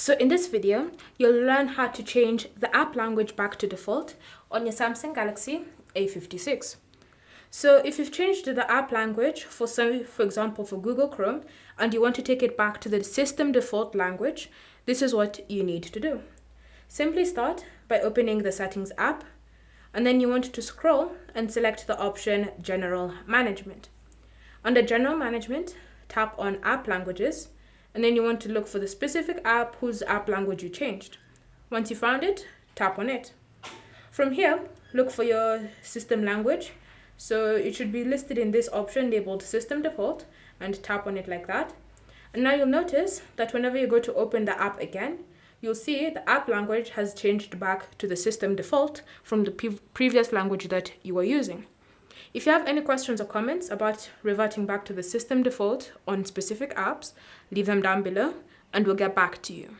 So in this video, you'll learn how to change the app language back to default on your Samsung Galaxy A56. So if you've changed the app language for example, for Google Chrome, and you want to take it back to the system default language, this is what you need to do. Simply start by opening the Settings app, and then you want to scroll and select the option General Management. Under General Management, tap on App Languages, and then you want to look for the specific app whose app language you changed. Once you found it, tap on it. From here, look for your system language. So it should be listed in this option labeled System Default, and tap on it like that. And now you'll notice that whenever you go to open the app again, you'll see the app language has changed back to the system default from the previous language that you were using. If you have any questions or comments about reverting back to the system default on specific apps, leave them down below and we'll get back to you.